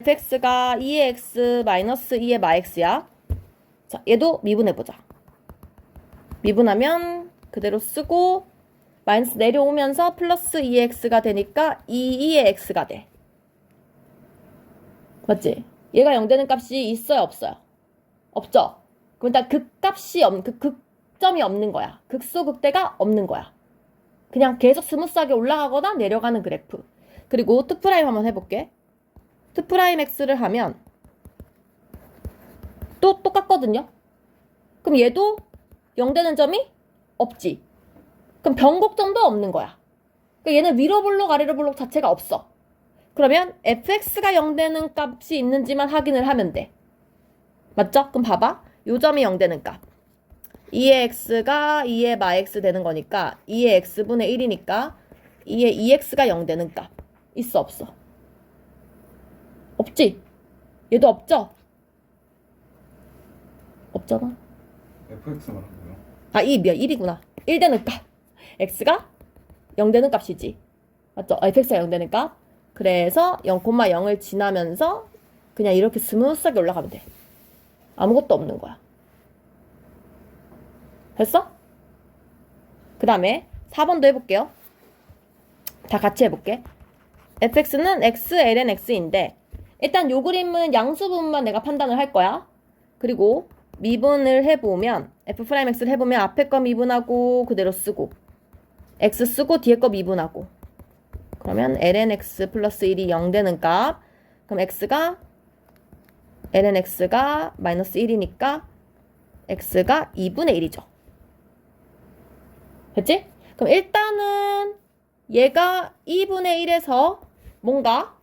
fx가 2의 x 마이너스 2의 마x야. 자, 얘도 미분해보자. 미분하면 그대로 쓰고 마이너스 내려오면서 플러스 2x가 되니까 2의 x가 돼. 맞지? 얘가 0 되는 값이 있어요, 없어요? 없죠? 그럼 일단 극값이 극점이 없는 거야. 극소극대가 없는 거야. 그냥 계속 스무스하게 올라가거나 내려가는 그래프. 그리고 2' 한번 해볼게. 2'x를 하면 또 똑같거든요? 그럼 얘도 0 되는 점이 없지. 그럼 변곡점도 없는 거야. 그러니까 얘는 위로 볼록 아래로 볼록 자체가 없어. 그러면 fx가 0 되는 값이 있는지만 확인을 하면 돼. 맞죠? 그럼 봐봐. 요 점이 0 되는 값. 2의 x가 2의 마x 되는 거니까 2의 x분의 1이니까 2의 2x가 0 되는 값. 있어 없어? 없지? 얘도 없죠? 없잖아. fx 말한 거요? 아, 1이구나. 1 되는 값. x가 0 되는 값이지. 맞죠? fx가 0 되는 값. 그래서 0,0을 지나면서 그냥 이렇게 스무스하게 올라가면 돼. 아무것도 없는 거야. 됐어? 그 다음에 4번도 해볼게요. 다 같이 해볼게. fx는 x, ln x인데 일단 요 그림은 양수 부분만 내가 판단을 할 거야. 그리고 미분을 해보면 f'x를 해보면 앞에 거 미분하고 그대로 쓰고 x 쓰고 뒤에 거 미분하고 그러면 ln x 플러스 1이 0 되는 값. 그럼 x가 ln x가 마이너스 1이니까 x가 2분의 1이죠. 됐지? 그럼 일단은 얘가 2분의 1에서 뭔가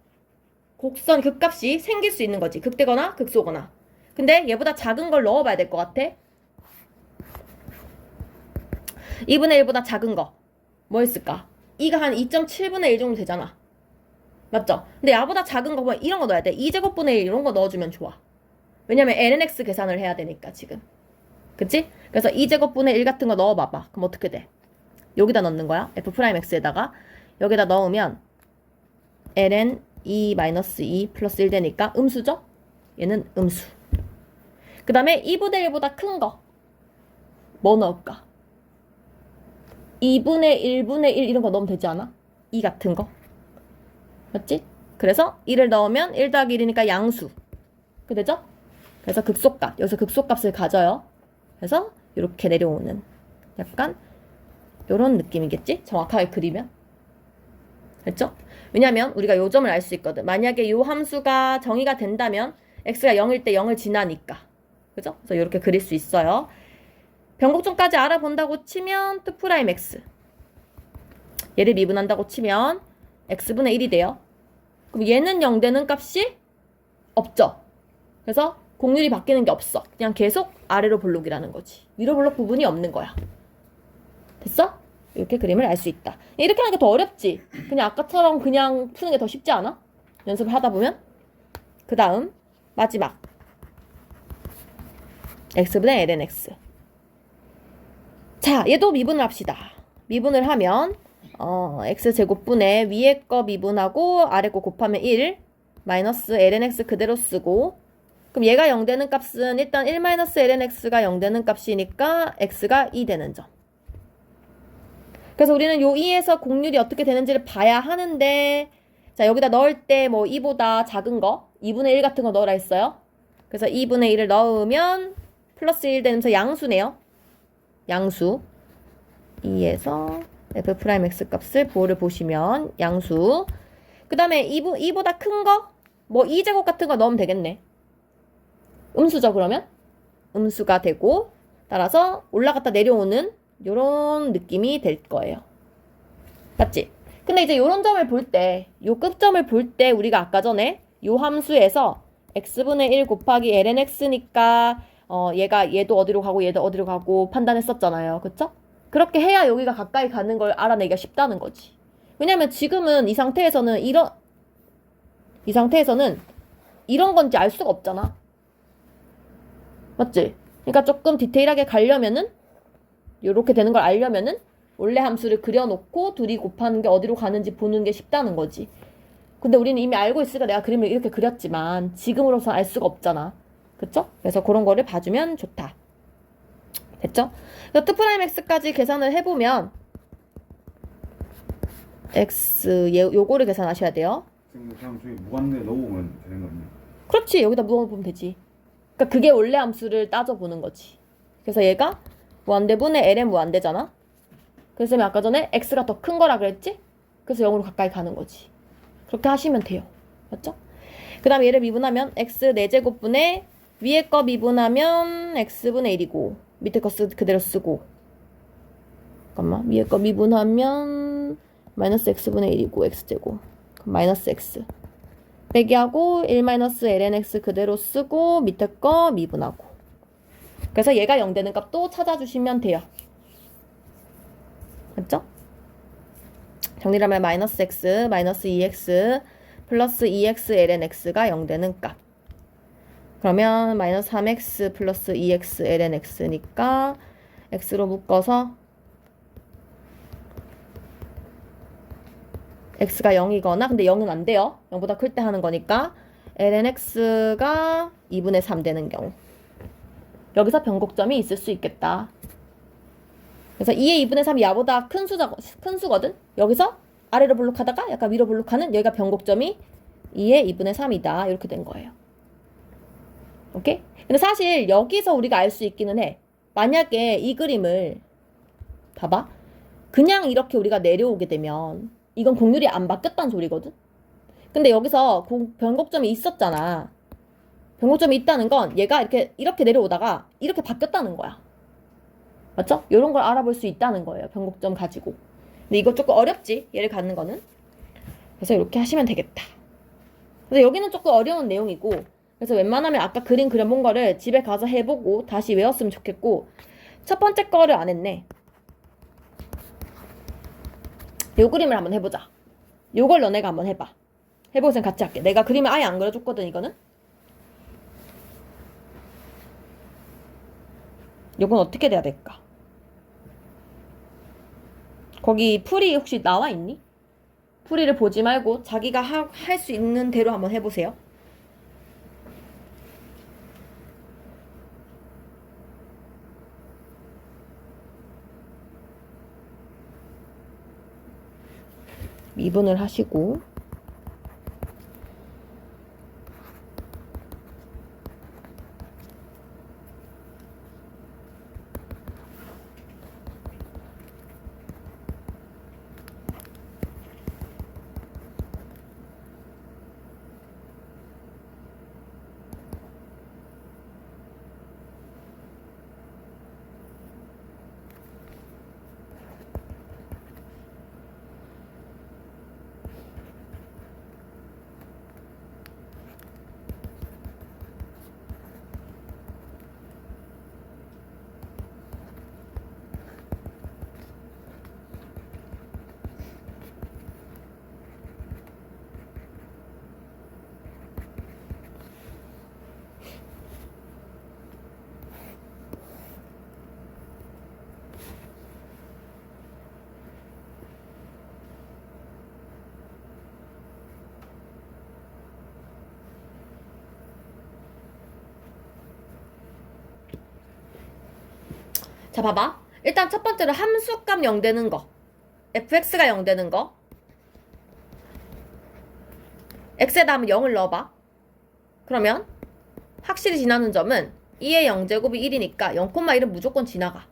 곡선 극값이 생길 수 있는 거지. 극대거나 극소거나. 근데 얘보다 작은 걸 넣어봐야 될 것 같아. 2분의 1보다 작은 거. 뭐 있을까? 2가 한 2.7분의 1 정도 되잖아. 맞죠? 근데 야보다 작은 거 보면 이런 거 넣어야 돼. 2제곱분의 1 이런 거 넣어주면 좋아. 왜냐면 lnx 계산을 해야 되니까 지금. 그치? 그래서 2제곱분의 1 같은 거 넣어봐봐. 그럼 어떻게 돼? 여기다 넣는 거야. f'x에다가 여기다 넣으면 ln 2-2 플러스 1 되니까 음수죠? 얘는 음수. 그 다음에 2분의 1보다 큰 거. 뭐 넣을까? 2분의 1분의 1 이런 거 넣으면 되지 않아? 2 같은 거. 맞지? 그래서 1을 넣으면 1 더하기 1이니까 양수. 그 되죠? 그래서 극소값. 여기서 극소값을 가져요. 그래서 이렇게 내려오는 약간 요런 느낌이겠지? 정확하게 그리면. 됐죠? 왜냐면 우리가 요 점을 알 수 있거든. 만약에 요 함수가 정의가 된다면 x가 0일 때 0을 지나니까. 그죠? 그래서 이렇게 그릴 수 있어요. 변곡점까지 알아본다고 치면 2'x. 얘를 미분한다고 치면 x분의 1이 돼요. 그럼 얘는 0 되는 값이 없죠. 그래서 공률이 바뀌는 게 없어. 그냥 계속 아래로 볼록이라는 거지. 위로 볼록 부분이 없는 거야. 됐어? 이렇게 그림을 알 수 있다. 이렇게 하는 게 더 어렵지? 그냥 아까처럼 그냥 푸는 게 더 쉽지 않아? 연습을 하다 보면. 그 다음 마지막 x분의 ln x. 자, 얘도 미분을 합시다. 미분을 하면 x제곱분의 위에 거 미분하고 아래 거 곱하면 1 마이너스 ln x 그대로 쓰고 그럼 얘가 0 되는 값은 일단 1 마이너스 ln x가 0 되는 값이니까 x가 2 되는 점. 그래서 우리는 요 2에서 공률이 어떻게 되는지를 봐야 하는데 자, 여기다 넣을 때 뭐 2보다 작은 거 2분의 1 같은 거 넣으라 했어요. 그래서 2분의 1을 넣으면 플러스 1 되면서 양수네요. 양수 2에서 f'x 값을 부호를 보시면 양수. 그 다음에 2보다 큰 거? 뭐 2제곱 같은 거 넣으면 되겠네. 음수죠 그러면? 음수가 되고 따라서 올라갔다 내려오는 요런 느낌이 될 거예요. 맞지? 근데 이제 요런 점을 볼 때, 요 끝점을 볼 때 우리가 아까 전에 요 함수에서 x분의 1 곱하기 ln x니까 얘도 어디로 가고 얘도 어디로 가고 판단했었잖아요. 그쵸? 그렇게 해야 여기가 가까이 가는 걸 알아내기가 쉽다는 거지. 왜냐면 지금은 이 상태에서는 이런 건지 알 수가 없잖아. 맞지? 그러니까 조금 디테일하게 가려면은 요렇게 되는 걸 알려면은 원래 함수를 그려놓고 둘이 곱하는 게 어디로 가는지 보는 게 쉽다는 거지. 근데 우리는 이미 알고 있으니까 내가 그림을 이렇게 그렸지만 지금으로서 알 수가 없잖아. 그쵸? 그래서 그런 거를 봐주면 좋다. 됐죠? 그래서 2'x까지 계산을 해보면 x 요거를 계산하셔야 돼요. 선생님 그냥 저기 무한대 넣어보면 되는 거아니에요? 그렇지. 여기다 넣어보면 되지. 그러니까 그게 원래 함수를 따져보는 거지. 그래서 얘가 무한대분의 ln 무한대잖아. 그래서 아까 전에 x가 더 큰 거라 그랬지? 그래서 0으로 가까이 가는 거지. 그렇게 하시면 돼요. 맞죠? 그 다음에 얘를 미분하면 x 4제곱분의 위에 거 미분하면 x분의 1이고 밑에 거 그대로 쓰고 잠깐만 위에 거 미분하면 마이너스 x분의 1이고 x제곱 그럼 마이너스 x 빼기하고 1 마이너스 ln x 그대로 쓰고 밑에 거 미분하고 그래서 얘가 0 되는 값도 찾아주시면 돼요. 맞죠? 정리를 하면 마이너스 x 마이너스 2x 플러스 2x ln x가 0 되는 값. 그러면 마이너스 3x 플러스 2x ln x니까 x로 묶어서 x가 0이거나 근데 0은 안 돼요. 0보다 클 때 하는 거니까 ln x가 2분의 3 되는 경우 여기서 변곡점이 있을 수 있겠다. 그래서 2의 2분의 3이 야보다 큰 수거든. 여기서 아래로 볼록하다가 약간 위로 볼록하는 여기가 변곡점이 2의 2분의 3이다. 이렇게 된 거예요. 오케이? 근데 사실 여기서 우리가 알 수 있기는 해. 만약에 이 그림을 봐봐. 그냥 이렇게 우리가 내려오게 되면 이건 곡률이 안 바뀌었다는 소리거든. 근데 여기서 변곡점이 있었잖아. 변곡점이 있다는 건 얘가 이렇게 내려오다가 이렇게 바뀌었다는 거야. 맞죠? 이런 걸 알아볼 수 있다는 거예요. 변곡점 가지고. 근데 이거 조금 어렵지? 얘를 갖는 거는. 그래서 이렇게 하시면 되겠다. 근데 여기는 조금 어려운 내용이고 그래서 웬만하면 아까 그림 그려본 거를 집에 가서 해보고 다시 외웠으면 좋겠고 첫 번째 거를 안 했네. 요 그림을 한번 해보자. 요걸 너네가 한번 해봐. 해보고 선 같이 할게. 내가 그림을 아예 안 그려줬거든 이거는. 요건 어떻게 돼야 될까? 거기 풀이 혹시 나와 있니? 풀이를 보지 말고 자기가 할 수 있는 대로 한번 해보세요. 미분을 하시고 자 봐봐. 일단 첫 번째로 함수값 0 되는 거 fx가 0 되는 거 x에다 한번 0을 넣어봐. 그러면 확실히 지나는 점은 2의 0제곱이 1이니까 0,1은 무조건 지나가.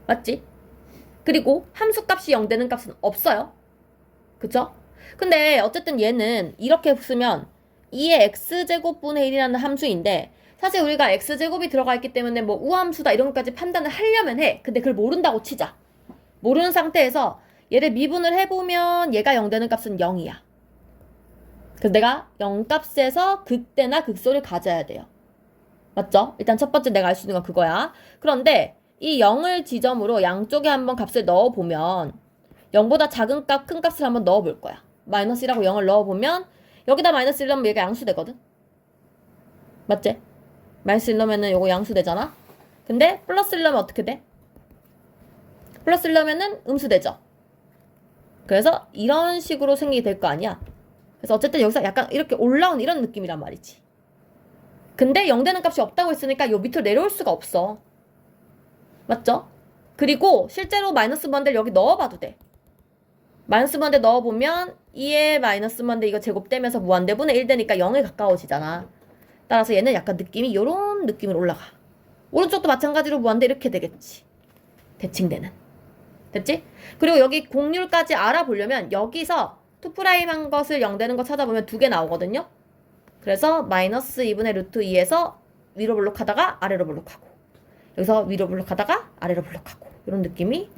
맞지? 그리고 함수값이 0 되는 값은 없어요. 그쵸? 근데 어쨌든 얘는 이렇게 쓰면 2의 x제곱분의 1이라는 함수인데 사실 우리가 x제곱이 들어가 있기 때문에 뭐 우함수다 이런 것까지 판단을 하려면 해. 근데 그걸 모른다고 치자. 모르는 상태에서 얘를 미분을 해보면 얘가 0 되는 값은 0이야. 그래서 내가 0값에서 극대나 극소를 가져야 돼요. 맞죠? 일단 첫 번째 내가 알 수 있는 건 그거야. 그런데 이 0을 지점으로 양쪽에 한번 값을 넣어보면 0보다 작은 값, 큰 값을 한번 넣어볼 거야. 마이너스 1하고 0을 넣어보면 여기다 마이너스 1 넣으면 얘가 양수되거든? 맞지? 마이너스 1 넣으면 요거 양수되잖아? 근데 플러스 1 넣으면 어떻게 돼? 플러스 1 넣으면 음수되죠? 그래서 이런 식으로 생기게 될 거 아니야? 그래서 어쨌든 여기서 약간 이렇게 올라온 이런 느낌이란 말이지. 근데 0 되는 값이 없다고 했으니까 요 밑으로 내려올 수가 없어. 맞죠? 그리고 실제로 마이너스 무한대를 여기 넣어봐도 돼. 마이너스 무한대 넣어보면 2의 마이너스 무한대 이거 제곱되면서 무한대분의 1 되니까 0에 가까워지잖아. 따라서 얘는 약간 느낌이 요런 느낌으로 올라가. 오른쪽도 마찬가지로 무한대 이렇게 되겠지. 대칭되는. 됐지? 그리고 여기 공률까지 알아보려면 여기서 2' 한 것을 0 되는 거 찾아보면 2개 나오거든요. 그래서 마이너스 2분의 루트 2에서 위로 블록하다가 아래로 블록하고 여기서 위로 블록하다가 아래로 블록하고 이런 느낌이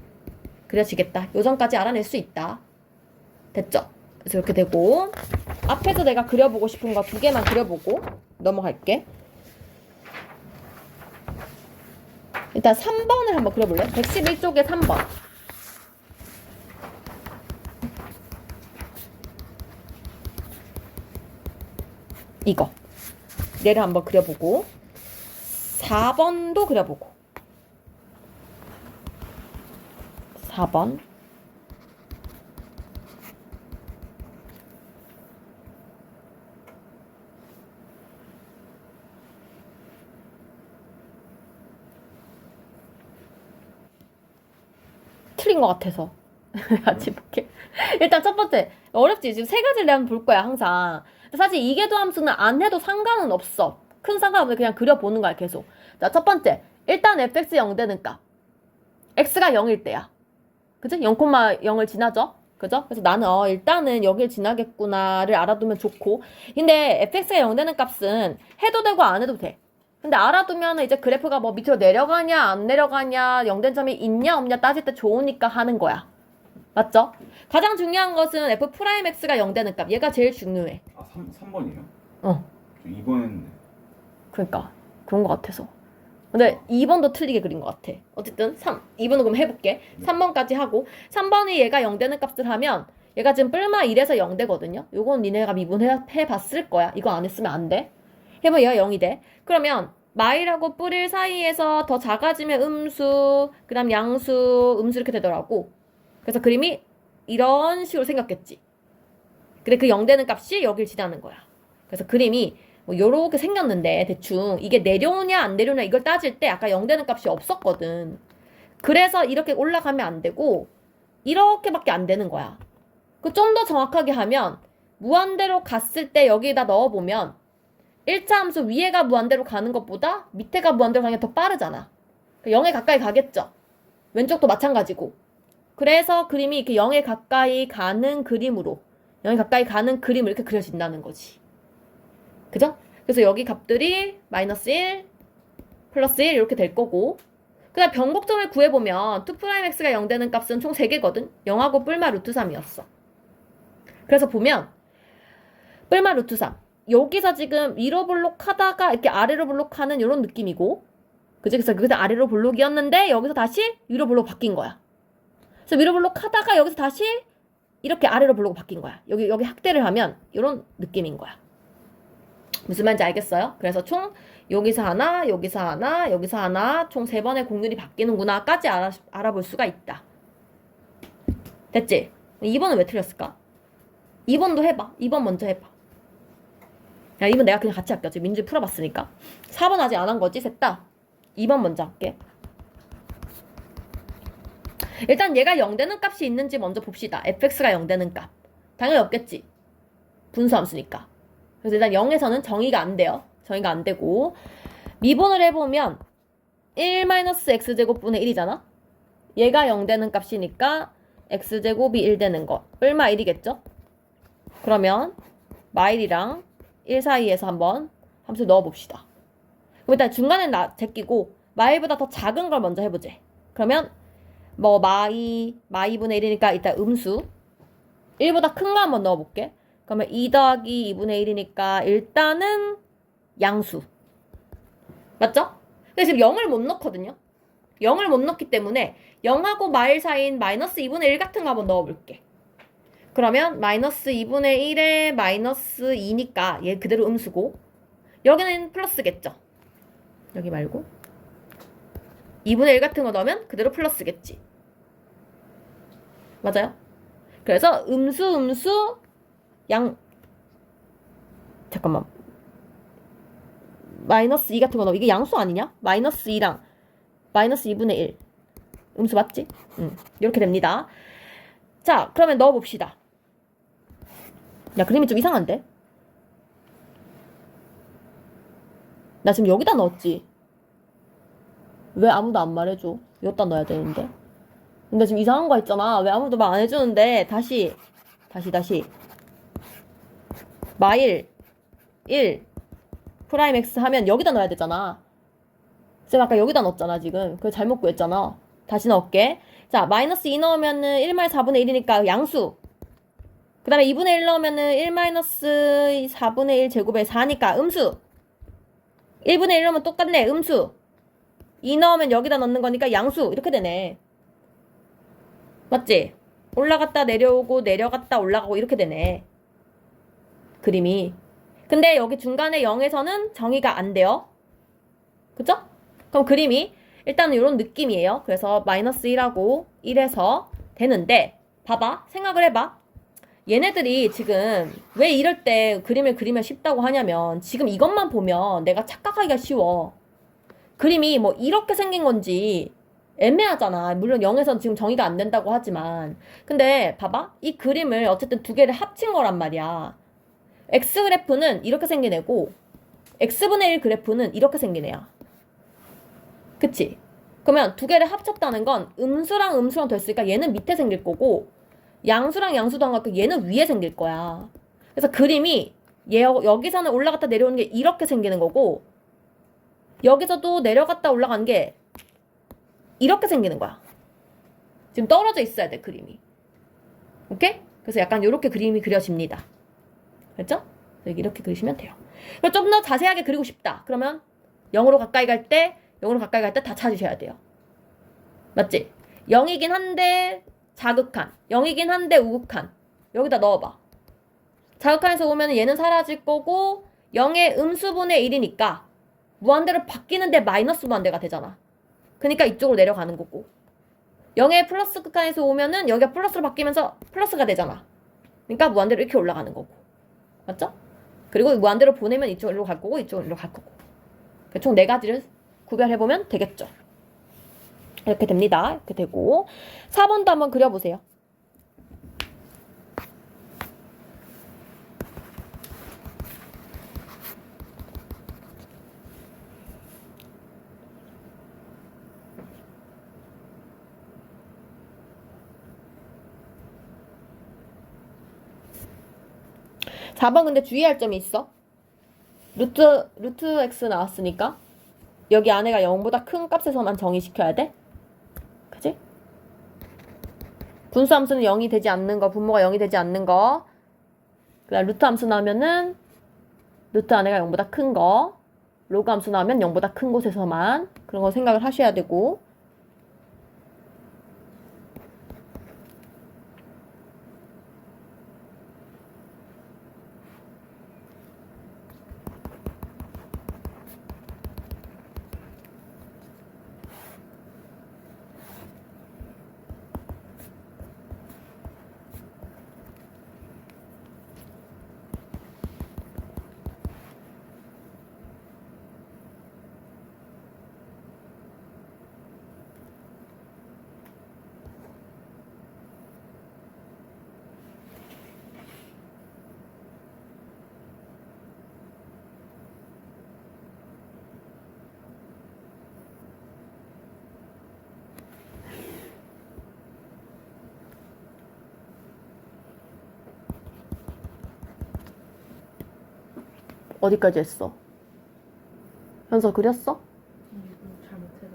그려지겠다. 요점까지 알아낼 수 있다. 됐죠? 그래서 이렇게 되고 앞에서 내가 그려보고 싶은 거 2개만 그려보고 넘어갈게. 일단 3번을 한번 그려볼래? 111쪽에 3번. 이거. 얘를 한번 그려보고 4번도 그려보고 4번 틀린 것 같아서 같이 볼게. 일단 첫 번째 어렵지. 지금 세 가지를 내가 볼 거야 항상. 사실 이계도 함수는 안 해도 상관은 없어. 큰 상관없는데 그냥 그려보는 거야 계속. 자, 첫 번째 일단 fx 0 되는 값 x가 0일 때야. 그치? 0,0을 지나죠? 그죠? 그래서 나는 일단은 여길 지나겠구나를 알아두면 좋고, 근데 fx가 0 되는 값은 해도 되고 안 해도 돼. 근데 알아두면 이제 그래프가 뭐 밑으로 내려가냐 안 내려가냐 0 된 점이 있냐 없냐 따질 때 좋으니까 하는 거야. 맞죠? 가장 중요한 것은 f'x가 0 되는 값. 얘가 제일 중요해. 아, 3번이에요? 어. 2번은 그러니까 그런 것 같아서. 근데 2번도 틀리게 그린 것 같아. 어쨌든 2번은 그럼 해볼게. 3번까지 하고 3번이 얘가 0 되는 값을 하면 얘가 지금 뿔마 1에서 0 되거든요. 요건 니네가 미분해봤을 거야. 이거 안 했으면 안 돼. 해보면 얘가 0이 돼. 그러면 마이라고 뿔 1 사이에서 더 작아지면 음수, 그 다음 양수, 음수 이렇게 되더라고. 그래서 그림이 이런 식으로 생겼겠지. 근데 그 0 되는 값이 여길 지나는 거야. 그래서 그림이 뭐 요렇게 생겼는데 대충 이게 내려오냐 안 내려오냐 이걸 따질 때 아까 0 되는 값이 없었거든. 그래서 이렇게 올라가면 안 되고 이렇게밖에 안 되는 거야. 그 좀 더 정확하게 하면 무한대로 갔을 때 여기다 넣어보면 1차 함수 위에가 무한대로 가는 것보다 밑에가 무한대로 가는 게 더 빠르잖아. 0에 가까이 가겠죠. 왼쪽도 마찬가지고. 그래서 그림이 이렇게 0에 가까이 가는 그림으로 0에 가까이 가는 그림을 이렇게 그려진다는 거지. 그죠? 그래서 여기 값들이 마이너스 1, 플러스 1 이렇게 될 거고 그 다음 변곡점을 구해보면 2'x가 0 되는 값은 총 3개거든? 0하고 뿔마 루트 3이었어. 그래서 보면 뿔마 루트 3 여기서 지금 위로 블록하다가 이렇게 아래로 블록하는 이런 느낌이고 그치? 그래서 여기서 아래로 블록이었는데 여기서 다시 위로 블록 바뀐 거야. 그래서 위로 블록하다가 여기서 다시 이렇게 아래로 블록 바뀐 거야. 여기 확대를 하면 이런 느낌인 거야. 무슨 말인지 알겠어요? 그래서 총 여기서 하나, 여기서 하나, 여기서 하나 총 3번의 공률이 바뀌는구나까지 알아볼 수가 있다. 됐지? 2번은 왜 틀렸을까? 2번도 해봐. 2번 먼저 해봐. 야, 2번 내가 그냥 같이 할게. 어차피 민준이 풀어봤으니까. 4번 아직 안 한 거지? 셋 다? 2번 먼저 할게. 일단 얘가 0 되는 값이 있는지 먼저 봅시다. fx가 0 되는 값. 당연히 없겠지. 분수함수니까. 그래서 일단 0에서는 정의가 안 돼요. 정의가 안 되고 미분을 해보면 1-x제곱분의 1이잖아. 얘가 0 되는 값이니까 x제곱이 1 되는 거. 얼마 1이겠죠? 그러면 마일이랑 1 사이에서 한번 함수 넣어봅시다. 그럼 일단 중간에 제끼고 마일보다 더 작은 걸 먼저 해보지. 그러면 뭐 마이분의 1이니까 일단 음수 1보다 큰 거 한번 넣어볼게. 그러면 2 더하기 2분의 1이니까 일단은 양수. 맞죠? 근데 지금 0을 못 넣거든요. 0을 못 넣기 때문에 0하고 마일 사이인 마이너스 2분의 1 같은 거 한번 넣어볼게. 그러면 마이너스 2분의 1에 마이너스 2니까 얘 그대로 음수고 여기는 플러스겠죠. 여기 말고 2분의 1 같은 거 넣으면 그대로 플러스겠지. 맞아요? 그래서 음수 잠깐만. 마이너스 2 같은 거 넣어. 이게 양수 아니냐? 마이너스 2랑 마이너스 2분의 1. 음수 맞지? 이렇게 됩니다. 자, 그러면 넣어봅시다. 야, 그림이 좀 이상한데? 나 지금 여기다 넣었지? 왜 아무도 안 말해줘? 여기다 넣어야 되는데. 근데 지금 이상한 거 있잖아. 왜 아무도 말 안 해주는데. 다시. 마일 1 프라임 x 하면 여기다 넣어야 되잖아. 쌤 아까 여기다 넣었잖아 지금. 그거 잘못 구했잖아. 다시 넣을게. 자, 마이너스 2 넣으면은 1 마이너스 4분의 1이니까 양수. 그 다음에 2분의 1 넣으면은 1 마이너스 4분의 1 제곱에 4니까 음수. 1분의 1 넣으면 똑같네. 음수. 2 넣으면 여기다 넣는 거니까 양수. 이렇게 되네. 맞지? 올라갔다 내려오고 내려갔다 올라가고 이렇게 되네. 그림이. 근데 여기 중간에 0에서는 정의가 안 돼요. 그죠? 그럼 그림이 일단은 이런 느낌이에요. 그래서 마이너스 1하고 1에서 되는데 봐봐. 생각을 해봐. 얘네들이 지금 왜 이럴 때 그림을 그리면 쉽다고 하냐면 지금 이것만 보면 내가 착각하기가 쉬워. 그림이 뭐 이렇게 생긴 건지 애매하잖아. 물론 0에서는 지금 정의가 안 된다고 하지만 근데 봐봐. 이 그림을 어쨌든 두 개를 합친 거란 말이야. X 그래프는 이렇게 생긴 애고 X분의 1 그래프는 이렇게 생긴 애야. 그치? 그러면 두 개를 합쳤다는 건 음수랑 음수랑 됐으니까 얘는 밑에 생길 거고 양수랑 양수도 한 거니까 얘는 위에 생길 거야. 그래서 그림이 여기서는 올라갔다 내려오는 게 이렇게 생기는 거고 여기서도 내려갔다 올라가는 게 이렇게 생기는 거야. 지금 떨어져 있어야 돼 그림이. 오케이? 그래서 약간 이렇게 그림이 그려집니다. 그렇죠? 이렇게 그리시면 돼요. 좀 더 자세하게 그리고 싶다. 그러면 0으로 가까이 갈 때 다 찾으셔야 돼요. 맞지? 0이긴 한데 자극한, 0이긴 한데 우극한. 여기다 넣어봐. 자극한에서 오면 얘는 사라질 거고 0의 음수분의 1이니까 무한대로 바뀌는데 마이너스 무한대가 되잖아. 그러니까 이쪽으로 내려가는 거고 0의 플러스 극한에서 오면은 여기가 플러스로 바뀌면서 플러스가 되잖아. 그러니까 무한대로 이렇게 올라가는 거고. 맞죠? 그리고 무한대로 보내면 이쪽으로 갈 거고 이쪽으로 갈 거고. 총 4가지를 구별해보면 되겠죠. 이렇게 됩니다. 이렇게 되고 4번도 한번 그려보세요. (4번) 근데 주의할 점이 있어. 루트 x 나왔으니까 여기 안에가 0보다 큰 값에서만 정의시켜야 돼. 그치? 분수함수는 0이 되지 않는 거, 분모가 0이 되지 않는 거. 그다음 루트 함수 나오면은 루트 안에가 0보다 큰 거. 로그 함수 나오면 0보다 큰 곳에서만 그런 거 생각을 하셔야 되고. 어디까지 했어? 현서 그렸어? 잘못해서.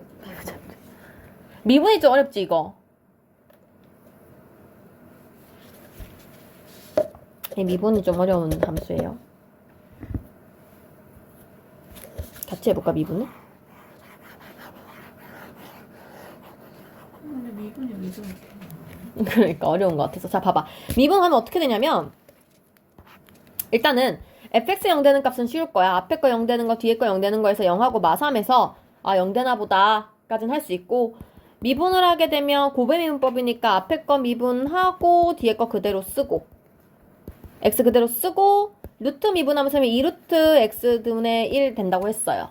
미분이 좀 어렵지 이거? 이 미분이 좀 어려운 함수예요. 같이 해볼까 미분을? 근데 미분이 왜 저렇게? 그러니까 어려운 것 같아서. 자 봐봐. 미분하면 어떻게 되냐면 일단은 fx 0 되는 값은 쉬울 거야. 앞에 거 0 되는 거 뒤에 거 0 되는 거에서 0하고 마삼해서 0 되나 보다 까지는 할 수 있고 미분을 하게 되면 고배미분법이니까 앞에 거 미분하고 뒤에 거 그대로 쓰고 x 그대로 쓰고 루트 미분하면서 2루트 x분의 1 된다고 했어요.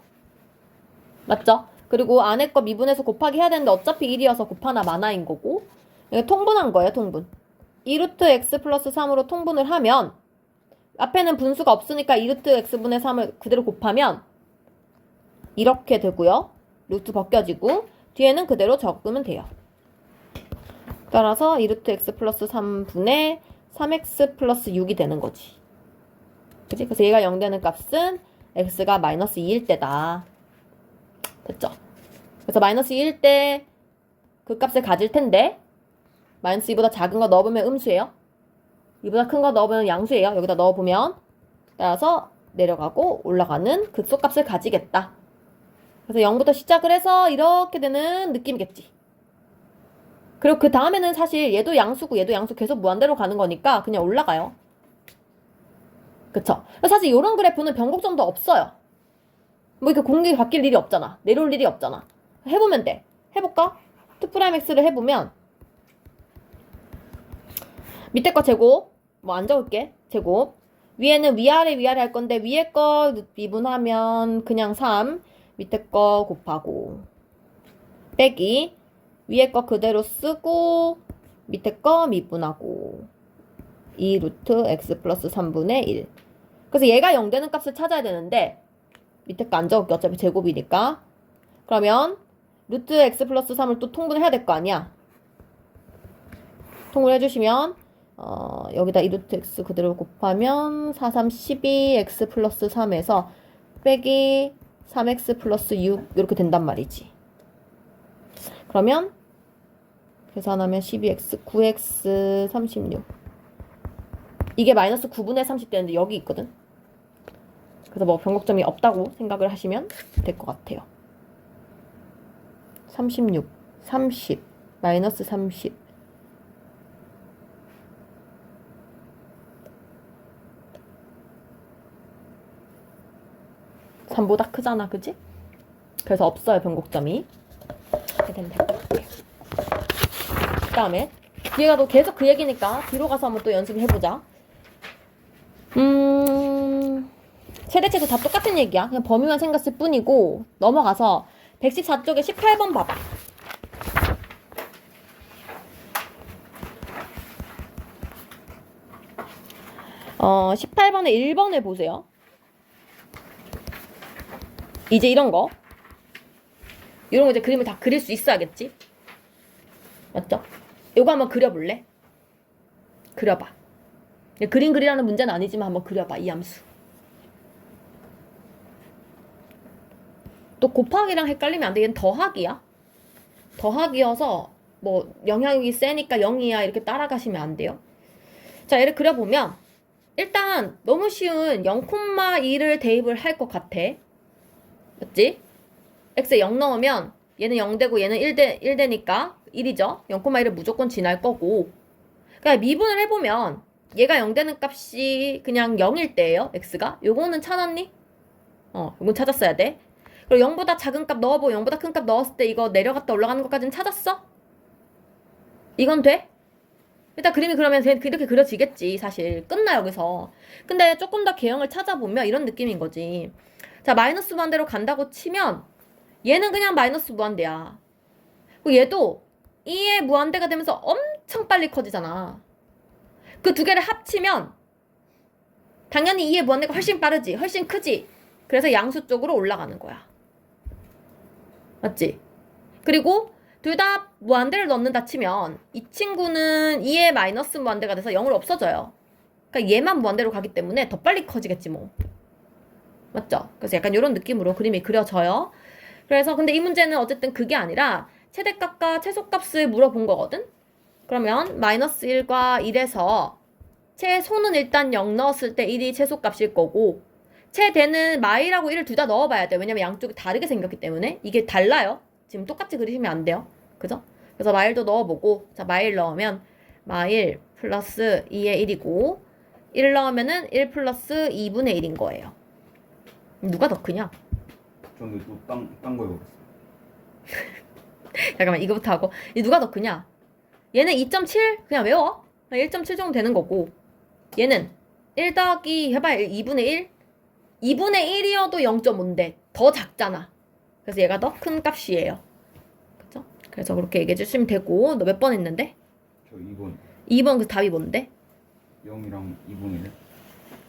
맞죠? 그리고 안에 거 미분해서 곱하기 해야 되는데 어차피 1이어서 곱하나 마나인 거고, 이거 통분한 거예요, 통분. 2루트 x 플러스 3으로 통분을 하면 앞에는 분수가 없으니까 2루트 x분의 3을 그대로 곱하면 이렇게 되고요. 루트 벗겨지고 뒤에는 그대로 적으면 돼요. 따라서 2루트 x 플러스 3분의 3x 플러스 6이 되는 거지. 그치? 그래서 얘가 0 되는 값은 x가 마이너스 2일 때다. 됐죠? 그래서 마이너스 2일 때 그 값을 가질 텐데 마이너스 2보다 작은 거 넣어보면 음수예요. 2보다 큰 거 넣어보면 양수예요. 여기다 넣어보면 따라서 내려가고 올라가는 극소값을 가지겠다. 그래서 0부터 시작을 해서 이렇게 되는 느낌이겠지. 그리고 그 다음에는 사실 얘도 양수고 얘도 양수 계속 무한대로 가는 거니까 그냥 올라가요. 그쵸? 사실 이런 그래프는 변곡점도 없어요. 뭐 이렇게 공격이 바뀔 일이 없잖아. 내려올 일이 없잖아. 해보면 돼. 해볼까? 2'x를 해보면 밑에 거 제곱 뭐 안 적을게. 제곱 위에는 위아래 할 건데 위에 거 미분하면 그냥 3 밑에 거 곱하고 빼기 위에 거 그대로 쓰고 밑에 거 미분하고 2 루트 x 플러스 3분의 1. 그래서 얘가 0 되는 값을 찾아야 되는데 밑에 거 안 적을게. 어차피 제곱이니까. 그러면 루트 x 플러스 3을 또 통분을 해야 될 거 아니야. 통분을 해주시면 여기다 2 루트 x 그대로 곱하면 4, 3, 12 x 플러스 3에서 빼기 3x 플러스 6 이렇게 된단 말이지. 그러면 계산하면 12x, 9x, 36 이게 마이너스 9분의 30 되는데 여기 있거든. 그래서 뭐 변곡점이 없다고 생각을 하시면 될 것 같아요. 36, 30, 마이너스 30 3보다 크잖아, 그지? 그래서 없어요, 변곡점이. 이렇게 되면 될 것 같아요. 그 다음에 뒤에가 또 계속 그 얘기니까 뒤로 가서 한번 또 연습을 해보자. 최대치도 다 똑같은 얘기야. 그냥 범위만 생겼을 뿐이고 넘어가서 114쪽에 18번 봐봐. 18번에 1번을 보세요. 이제 이런 거 이제 그림을 다 그릴 수 있어야겠지? 맞죠? 이거 한번 그려볼래? 그려봐. 그림 그리라는 문제는 아니지만 한번 그려봐. 이 함수. 또 곱하기랑 헷갈리면 안 돼. 얘는 더하기야. 더하기여서 뭐 영향력이 세니까 0이야 이렇게 따라가시면 안 돼요. 자, 얘를 그려보면 일단 너무 쉬운 0,2를 대입을 할 것 같아. 맞지? x에 0 넣으면 얘는 0 되고 얘는 1 되니까 1이죠. 0,1을 무조건 지날 거고. 그러니까 미분을 해보면 얘가 0 되는 값이 그냥 0일 때예요. x가. 요거는 찾았니? 요건 찾았어야 돼. 그리고 0보다 작은 값 넣어보고 0보다 큰 값 넣었을 때 이거 내려갔다 올라가는 것까지는 찾았어? 이건 돼? 일단 그림이 그러면 이렇게 그려지겠지. 사실 끝나 여기서. 근데 조금 더 개형을 찾아보면 이런 느낌인 거지. 자, 마이너스 무한대로 간다고 치면 얘는 그냥 마이너스 무한대야. 그리고 얘도 2의 무한대가 되면서 엄청 빨리 커지잖아. 그 두 개를 합치면 당연히 2의 무한대가 훨씬 빠르지. 훨씬 크지. 그래서 양수 쪽으로 올라가는 거야. 맞지? 그리고 둘 다 무한대를 넣는다 치면 이 친구는 2의 마이너스 무한대가 돼서 0으로 없어져요. 그러니까 얘만 무한대로 가기 때문에 더 빨리 커지겠지 뭐. 맞죠? 그래서 약간 이런 느낌으로 그림이 그려져요. 그래서 근데 이 문제는 어쨌든 그게 아니라 최대값과 최소값을 물어본 거거든? 그러면 마이너스 1과 1에서 최소는 일단 0 넣었을 때 1이 최소값일 거고 최대는 마일하고 1을 둘 다 넣어봐야 돼요. 왜냐면 양쪽이 다르게 생겼기 때문에 이게 달라요. 지금 똑같이 그리시면 안 돼요. 그죠? 그래서 마일도 넣어보고 자 마일 넣으면 마일 플러스 2의 1이고 1 넣으면은 1 플러스 2분의 1인 거예요. 누가 더 크냐? 저는 또딴 거 해보겠어요. 잠깐만 이거부터 하고 이 누가 더 크냐? 얘는 2.7 그냥 외워. 1.7 정도 되는 거고 얘는 1 더하기 해봐 2분의 1? 2분의 1이어도 0.5인데 더 작잖아. 그래서 얘가 더 큰 값이에요. 그쵸? 그래서 그렇게 얘기해 주시면 되고 너 몇 번 했는데? 저 2번 2번 그 답이 뭔데? 0이랑 2분의 1.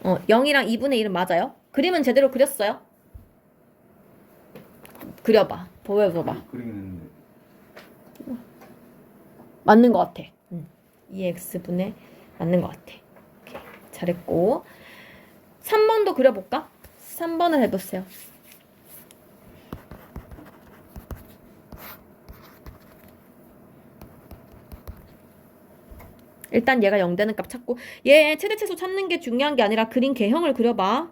0이랑 2분의 1은 맞아요? 그림은 제대로 그렸어요? 그려봐. 보여줘봐. 그리긴 했는데 맞는 것 같아. 2x분의 맞는 것 같아. 오케이. 잘했고 3번도 그려볼까? 3번을 해보세요. 일단 얘가 0 되는 값 찾고 얘 최대 최소 찾는 게 중요한 게 아니라 그림 개형을 그려봐.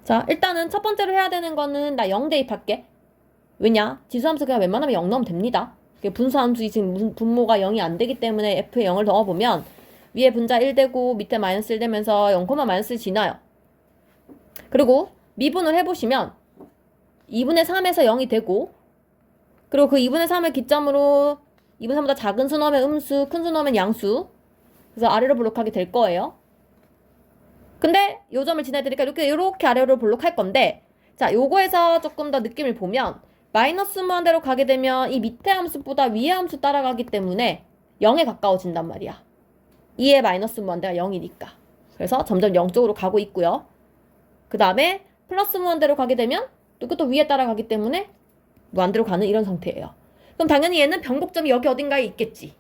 자, 일단은 첫 번째로 해야 되는 거는 나 0 대입할게. 왜냐? 지수함수 그냥 웬만하면 0 넣으면 됩니다. 분수함수 지금 분모가 0이 안 되기 때문에 f에 0을 넣어보면 위에 분자 1 되고 밑에 마이너스 1 되면서 0, 마이너스 1 지나요. 그리고 미분을 해보시면 2분의 3에서 0이 되고 그리고 그 2분의 3을 기점으로 2분의 3보다 작은 수 넣으면 음수, 큰 수 넣으면 양수. 그래서 아래로 블록하게 될 거예요. 근데 요 점을 지나드리니까 이렇게 아래로 블록할 건데 자, 요거에서 조금 더 느낌을 보면 마이너스 무한대로 가게 되면 이 밑에 함수보다 위에 함수 따라가기 때문에 0에 가까워진단 말이야. 2의 마이너스 무한대가 0이니까. 그래서 점점 0 쪽으로 가고 있고요. 그 다음에 플러스 무한대로 가게 되면 또 그것도 위에 따라가기 때문에 무한대로 가는 이런 상태예요. 그럼 당연히 얘는 변곡점이 여기 어딘가에 있겠지.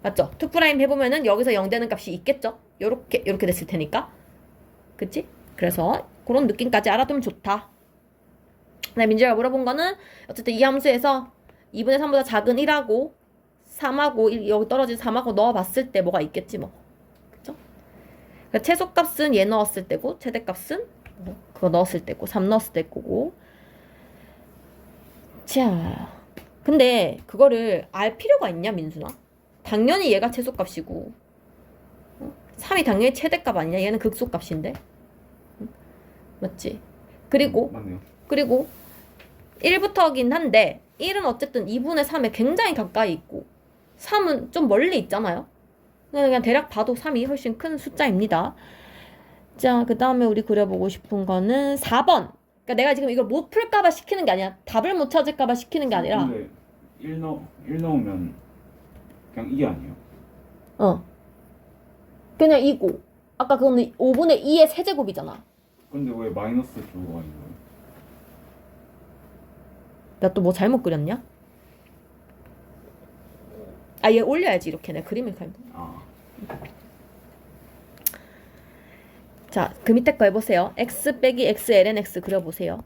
맞죠? 2' 해보면은 여기서 0 되는 값이 있겠죠? 요렇게 됐을 테니까. 그치? 그래서 그런 느낌까지 알아두면 좋다. 민주가 물어본 거는 어쨌든 이 함수에서 2분의 3보다 작은 1하고 3하고 여기 떨어진 3하고 넣어봤을 때 뭐가 있겠지 뭐. 그쵸? 그러니까 최소값은 얘 넣었을 때고 최대값은 그거 넣었을 때고 3 넣었을 때 거고. 자, 근데 그거를 알 필요가 있냐 민준아? 당연히 얘가 최소값이고 3이 당연히 최대값 아니냐? 얘는 극소값인데. 맞지? 그리고 맞네요. 1부터긴 한데 1은 어쨌든 2분의 3에 굉장히 가까이 있고 3은 좀 멀리 있잖아요. 그냥 대략 봐도 3이 훨씬 큰 숫자입니다. 자, 그 다음에 우리 그려보고 싶은 거는 4번. 그러니까 내가 지금 이걸 못 풀까봐 시키는 게 아니야. 답을 못 찾을까봐 시키는 게 아니라 근데 1 넣으면 그냥 이게 아니에요? 그냥 이고 아까 그거는 5분의 2의 세제곱이잖아. 근데 왜 마이너스 쪽으로 가 있는 거예요? 나 또 뭐 잘못 그렸냐? 아, 얘 올려야지 이렇게 내가 그림을 그려. 아, 자, 그 밑에 거 해보세요. x 빼기 x ln x 그려보세요.